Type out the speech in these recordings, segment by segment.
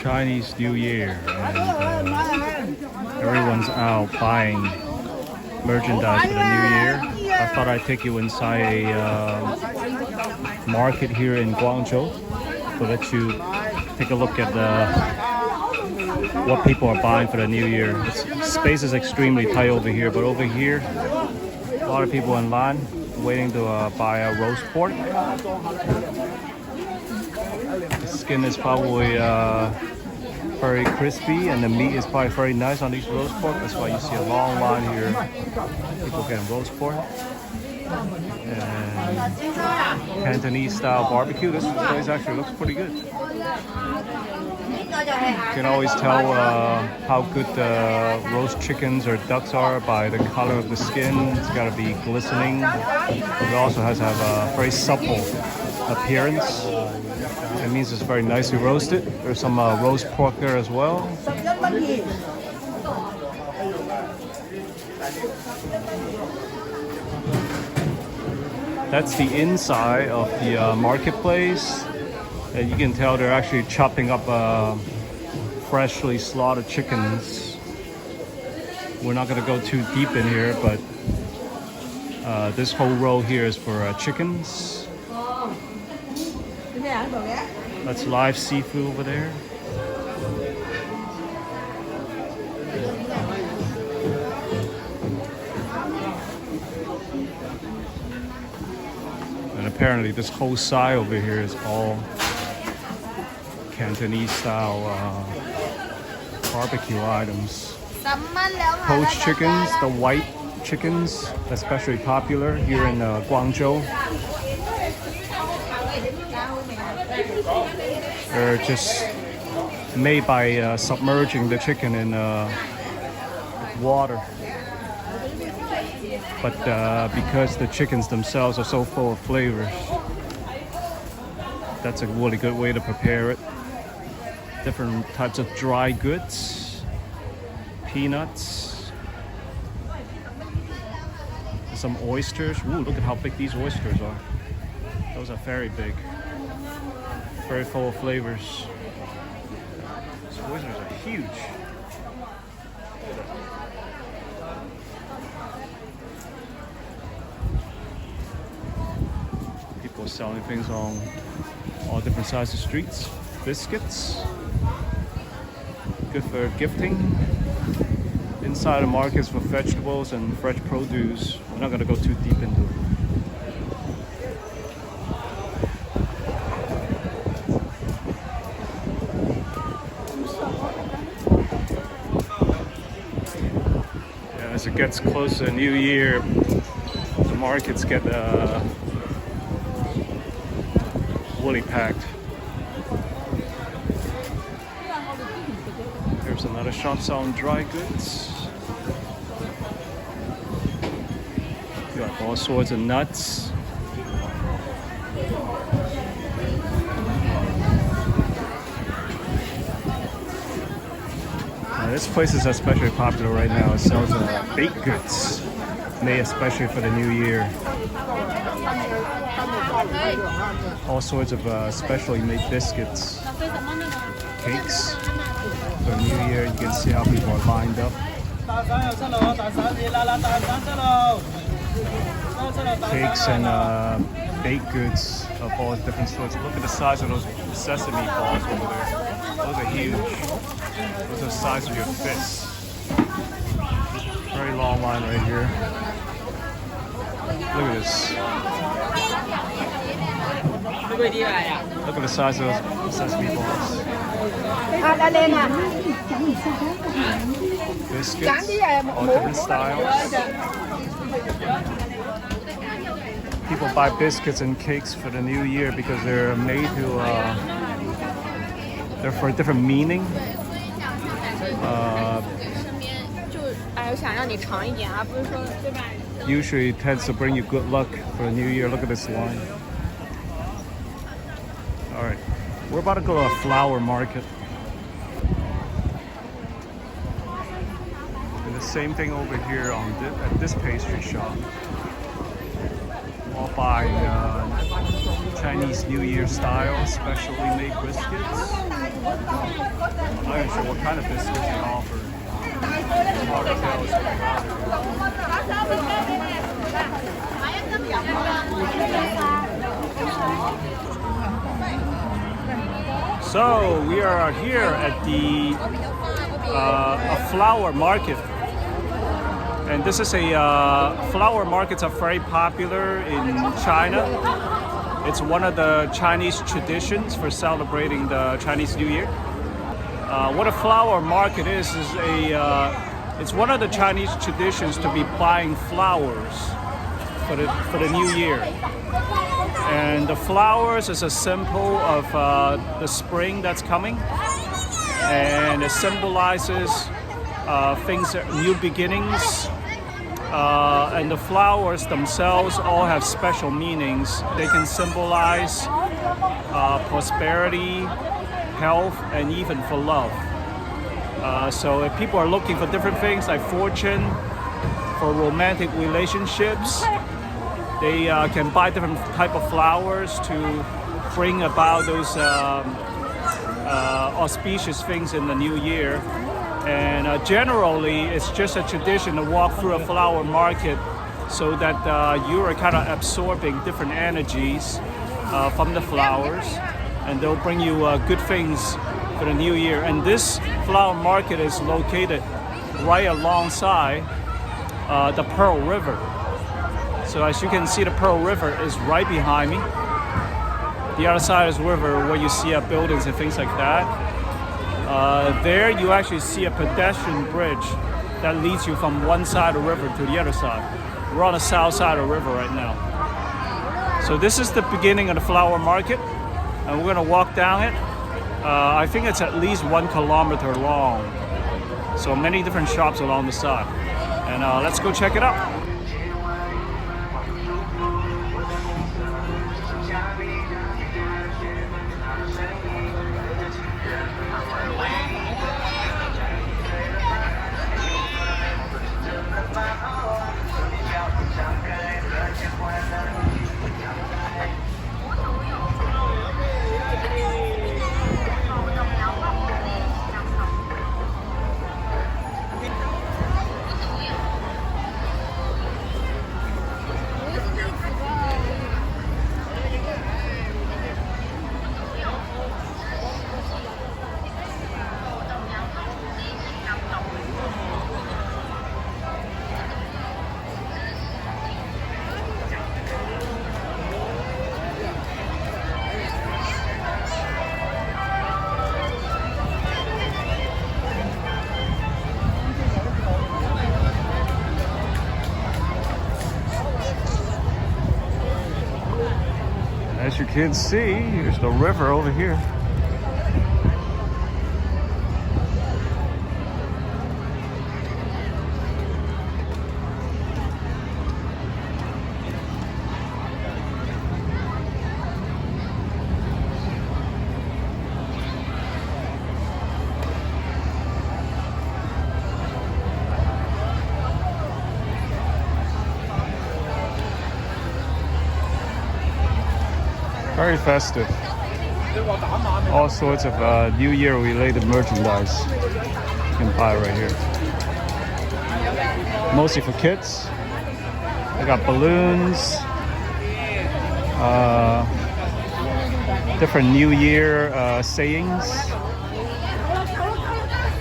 Chinese New Year, and everyone's out buying merchandise for the New Year. I thought I'd take you inside a market here in Guangzhou to let you take a look at what people are buying for the New Year. Space is extremely tight over here, but over here, a lot of people in line waiting to buy a roast pork. The skin is probably very crispy, and the meat is probably very nice on these roast pork. That's why you see a long line here. People getting roast pork. And Cantonese style barbecue. This place actually looks pretty good. You can always tell how good the roast chickens or ducks are by the color of the skin. It's got to be glistening. It also has to have a very supple appearance. It means it's very nicely roasted. There's some roast pork there as well. That's the inside of the marketplace. And you can tell they're actually chopping up freshly slaughtered chickens. We're not going to go too deep in here, but this whole row here is for chickens. That's live seafood over there. And apparently this whole side over here is all Cantonese style barbecue items. Poached chickens, the white chickens, especially popular here in Guangzhou. They're just made by submerging the chicken in water. But because the chickens themselves are so full of flavors, that's a really good way to prepare it. Different types of dry goods, peanuts, some oysters. Ooh, look at how big these oysters are. Those are very big, very full of flavors. These oysters are huge. People are selling things on all different sides of streets. Biscuits, good for gifting. Inside the markets for vegetables and fresh produce. We're not going to go too deep into it. Yeah, as it gets closer to New Year, the markets get fully packed. Here's another shop selling dry goods. You got all sorts of nuts. This place is especially popular right now. It sells baked goods made especially for the new year. All sorts of specially made biscuits, cakes. For the new year, you can see how people are lined up. Cakes and baked goods of all different sorts. Look at the size of those sesame balls over there. Those are huge. Those are the size of your fists. Very long line right here. Look at this. Look at the size of those sesame balls. Biscuits, all different styles. People buy biscuits and cakes for the new year because they're made to, they're for a different meaning. Usually it tends to bring you good luck for the new year. Look at this line. All right, we're about to go to a flower market. And the same thing over here on at this pastry shop. All buying Chinese New Year style specially made biscuits. I'm not even sure what kind of biscuits they offer. It's hard to tell. It's so we are here at the a flower market, and this is a flower markets are very popular in China. It's one of the Chinese traditions for celebrating the Chinese New Year. What a flower market is it's one of the Chinese traditions to be buying flowers for the new year. And the flowers is a symbol of the spring that's coming, and it symbolizes things, new beginnings. And the flowers themselves all have special meanings. They can symbolize prosperity, health, and even for love. So if people are looking for different things like fortune, for romantic relationships, they can buy different type of flowers to bring about those auspicious things in the new year. And generally, it's just a tradition to walk through a flower market so that you are kind of absorbing different energies from the flowers, and they'll bring you good things for the new year. And this flower market is located right alongside the Pearl River. So as you can see, the Pearl River is right behind me. The other side is the river where you see buildings and things like that. There you actually see a pedestrian bridge that leads you from one side of the river to the other side. We're on the south side of the river right now. So this is the beginning of the flower market, and we're gonna walk down it. I think it's at least 1 kilometer long. So many different shops along the side. And let's go check it out. As you can see, here's the river over here. Very festive. All sorts of New Year related merchandise you can buy right here. Mostly for kids. They got balloons, different New Year sayings,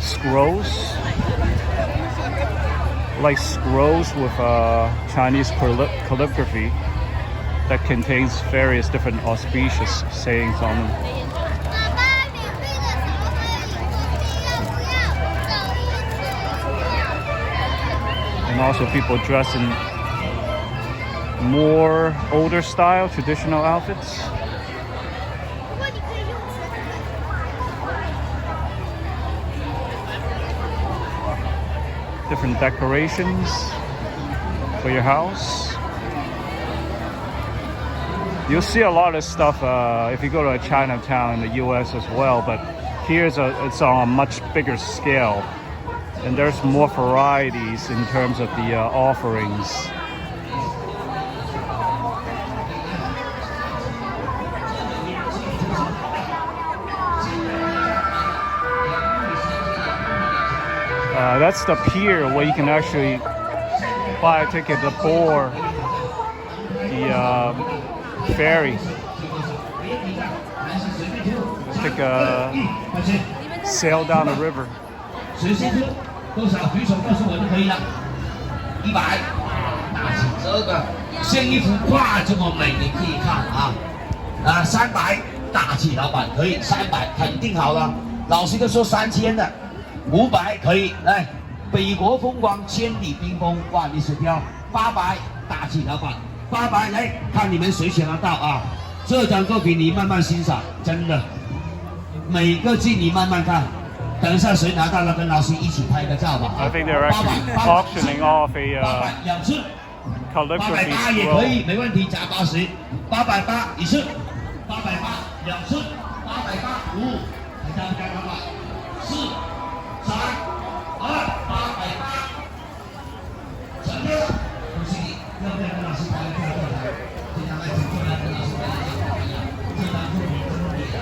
scrolls, like scrolls with Chinese calligraphy that contains various different auspicious sayings on them. And also people dress in more older style, traditional outfits. Different decorations for your house. You'll see a lot of stuff if you go to a Chinatown in the US as well, but here it's on a much bigger scale, and there's more varieties in terms of the offerings. that's the pier where you can actually buy a ticket to board the ferry. Take a sail down the river. 谁先出多少举手告诉我就可以了。100，大起这个鲜衣服哇这么美，你可以看啊。300，大气老板可以300，肯定好了。老师都说3000的，500可以来。北国风光，千里冰封，万里水漂。800，大气老板，800来看你们谁抢得到啊？这张作品你慢慢欣赏，真的，每个镜你慢慢看。 等一下，谁拿到了，跟老师一起拍个照吧。I think they're actually auctioning off a calligraphy 880也可以，没问题，加80。880一次，880两次，885，加4、3、2、880，成交。恭喜你，要不要跟老师拍个照？经常来请过来跟老师拍个照，这张作品真美啊！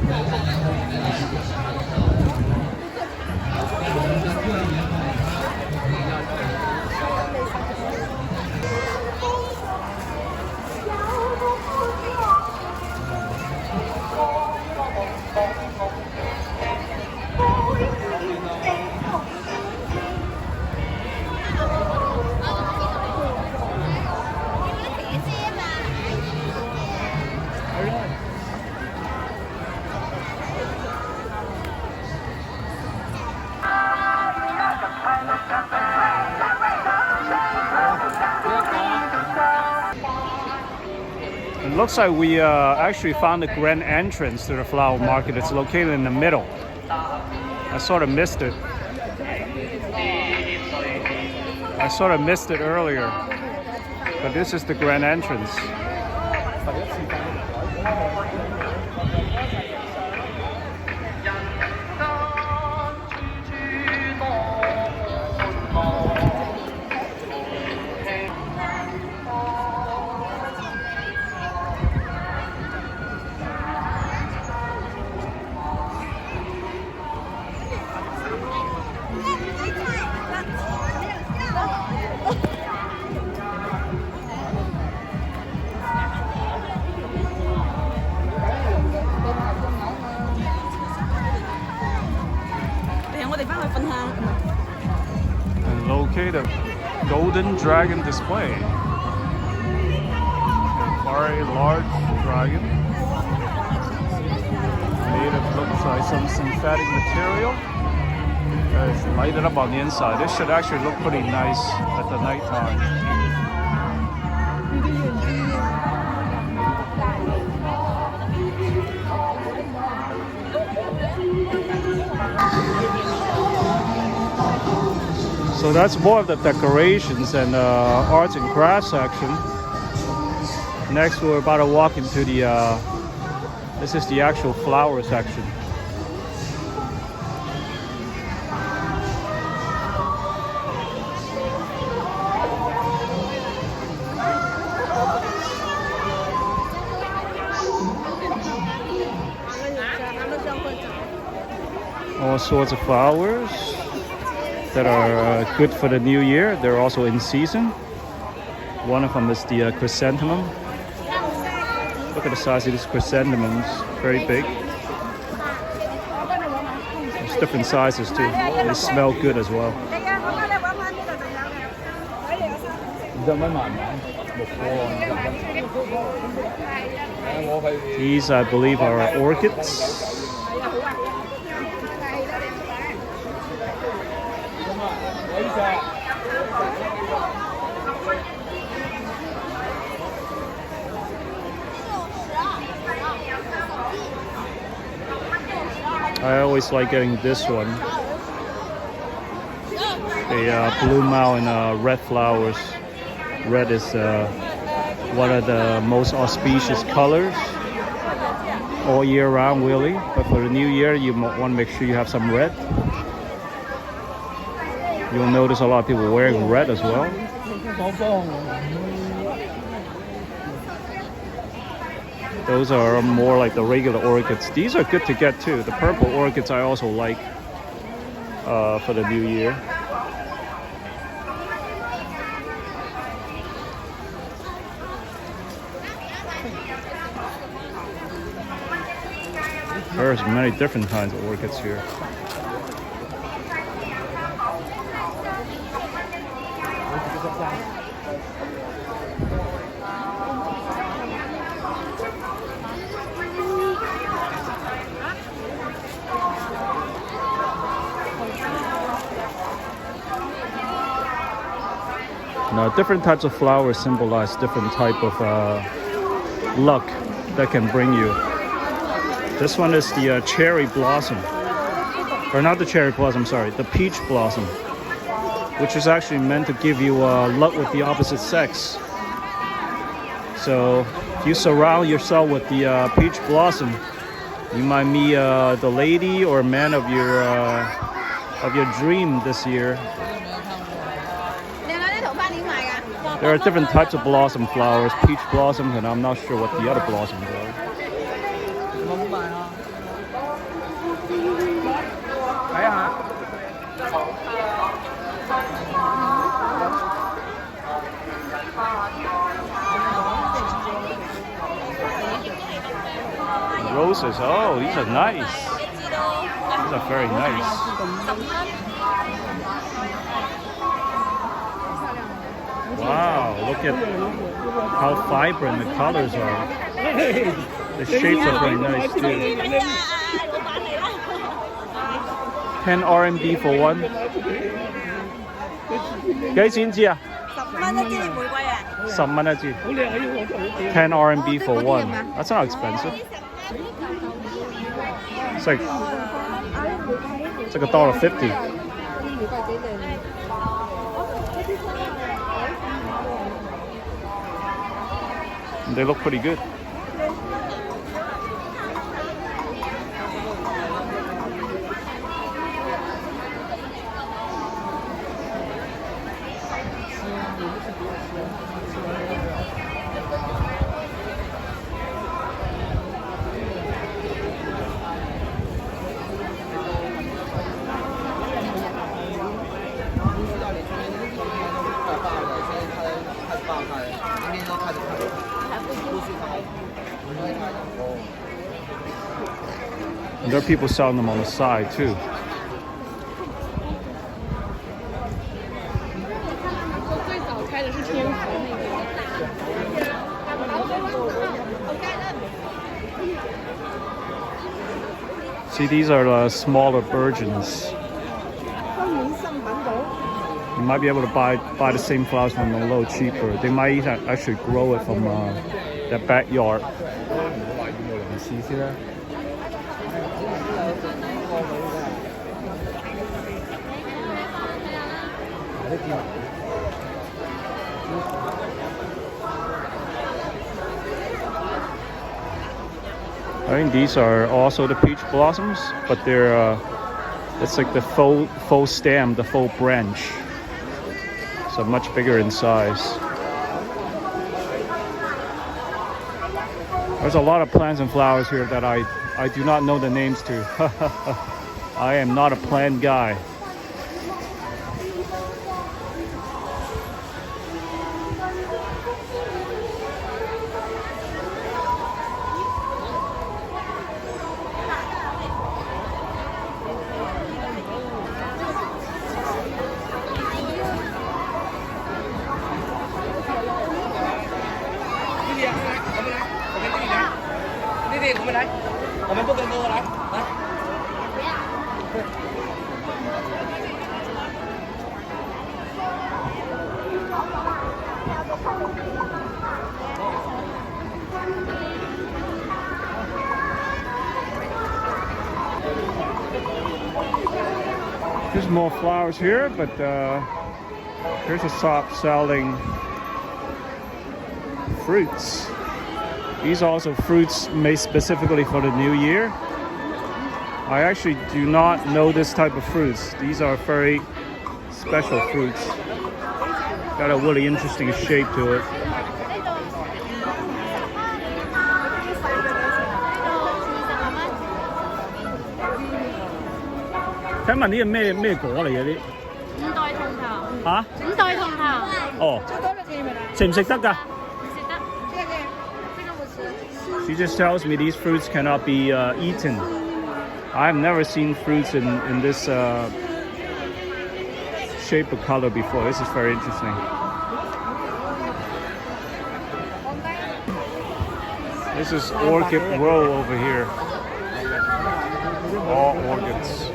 来看看作品，跟老师一起拍个照。 It looks like we actually found the grand entrance to the flower market. It's located in the middle. I sort of missed it. Earlier. But this is the grand entrance. And locate a golden dragon display. Very large dragon. Made of looks like some synthetic material. It's lighted up on the inside. This should actually look pretty nice at the nighttime. So that's more of the decorations and arts and crafts section. Next, we're about to walk into the, this is the actual flower section. All sorts of flowers that are good for the new year. They're also in season. One of them is the chrysanthemum. Look at the size of these chrysanthemums, very big. There's different sizes too. They smell good as well. These, I believe, are orchids. I always like getting this one. They bloom out in red flowers. Red is one of the most auspicious colors all year round, really. But for the new year, you want to make sure you have some red. You'll notice a lot of people wearing red as well. Those are more like the regular orchids. These are good to get too. The purple orchids I also like. for the new year. There's many different kinds of orchids here. Now, different types of flowers symbolize different type of luck that can bring you. This one is the cherry blossom, or not the cherry blossom, sorry, the peach blossom, which is actually meant to give you luck with the opposite sex. So if you surround yourself with the peach blossom, you might meet the lady or man of your dream this year. There are different types of blossom flowers, peach blossoms, and I'm not sure what the other blossoms are. Roses, oh, these are nice. These are very nice. Wow, look at how vibrant the colors are. The shapes are very nice too. 10 RMB for one. 幾錢支啊？10蚊一支。10 RMB for one. That's not expensive. It's like $1.50. They look pretty good. And there are people selling them on the side too. See, these are the smaller burgeons. You might be able to buy the same flowers from them a little cheaper. They might actually grow it from their backyard. I think these are also the peach blossoms, but they're it's like the faux stem, the faux branch. So much bigger in size. There's a lot of plants and flowers here that I do not know the names to. I am not a plant guy. There's more flowers here, but here's a shop selling fruits. These are also fruits made specifically for the new year. I actually do not know this type of fruits. These are very special fruits. Got a really interesting shape to it. 請問呢個咩果嚟嘅啲？五代同堂。嚇？五代同堂。哦。食唔食得㗎？唔食得。這個不吃。She just tells me these fruits cannot be eaten. I've never seen fruits in this shape or color before. This is very interesting. This is orchid row over here. All orchids.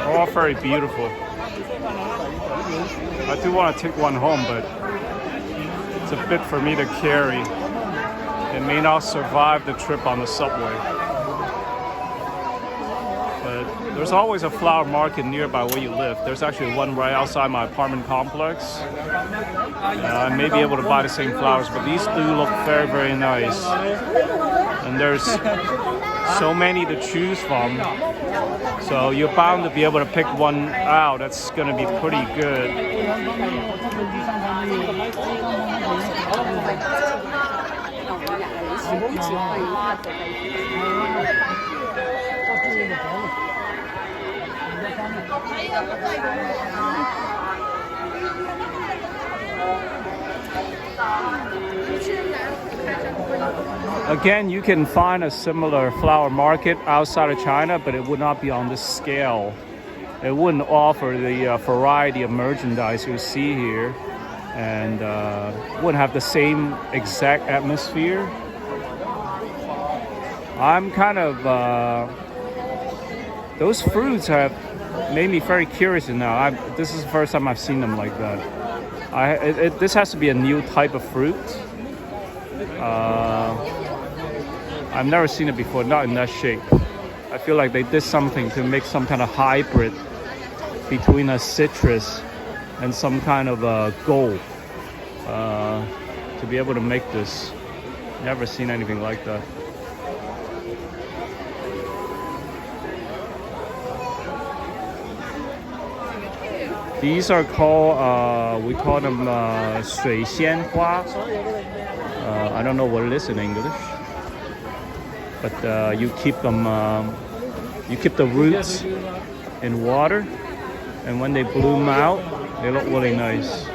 All very beautiful. I do want to take one home, but it's a bit for me to carry. It may not survive the trip on the subway. But there's always a flower market nearby where you live. There's actually one right outside my apartment complex. I may be able to buy the same flowers, but these do look very, very nice. And there's so many to choose from. So you're bound to be able to pick one out that's going to be pretty good. Again, you can find a similar flower market outside of China, but it would not be on this scale. It wouldn't offer the variety of merchandise you see here, and wouldn't have the same exact atmosphere. I'm kind of those fruits have made me very curious now. This is the first time I've seen them like that. This has to be a new type of fruit. I've never seen it before, not in that shape. I feel like they did something to make some kind of hybrid between a citrus and some kind of a gold to be able to make this. Never seen anything like that. These are called, we call them 水仙花. I don't know what it is in English. But you keep them, you keep the roots in water, and when they bloom out, they look really nice.